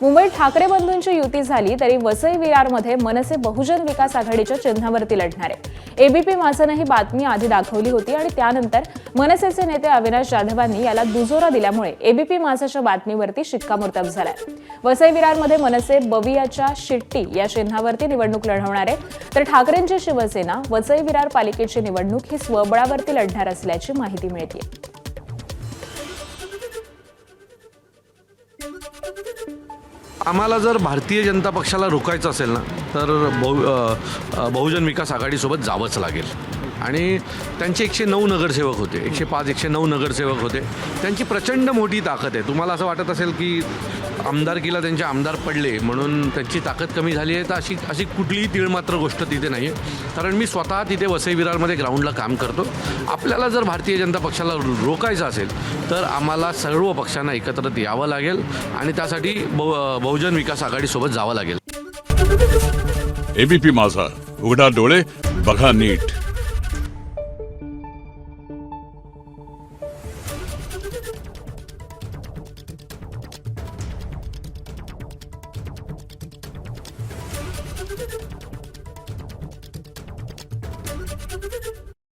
मुंबईत ठाकरे बंधूंची युती झाली तरी वसई विरारमध्ये मनसे बहुजन विकास आघाडीच्या चिन्हावरती लढणार आहे। एबीपी माझानं ही बातमी आधी दाखवली होती आणि त्यानंतर मनसेचे नेते अविनाश जाधवांनी याला दुजोरा दिल्यामुळे एबीपी माझाच्या बातमीवरती शिक्कामोर्तब झालाय। वसई विरारमध्ये मनसे बवियाच्या शिट्टी या चिन्हावरती निवडणूक लढवणार आहे, तर ठाकरेंची शिवसेना वसई विरार पालिकेची निवडणूक ही स्वबळावरती लढणार असल्याची माहिती मिळते। आम्हाला जर भारतीय जनता पक्षाला रोखायचं असेल ना तर बहुजन विकास आघाडीसोबत जावंच लागेल। आणि त्यांचे 109 नगरसेवक होते, 109 नगरसेवक होते। त्यांची प्रचंड मोठी ताकद आहे। तुम्हाला असं वाटत असेल की आमदारकीला त्यांचे आमदार पडले म्हणून त्यांची ताकद कमी झाली आहे, तर अशी कुठलीही तीळमात्र गोष्ट तिथे नाही आहे। कारण मी स्वतः तिथे वसई विरारमध्ये ग्राउंडला काम करतो। आपल्याला जर भारतीय जनता पक्षाला रोखायचं असेल तर आम्हाला सर्व पक्षांना एकत्रित यावं लागेल आणि त्यासाठी बहुजन विकास आघाडीसोबत जावं लागेल। एबीपी माझा, उघडा डोळे बघा नीट।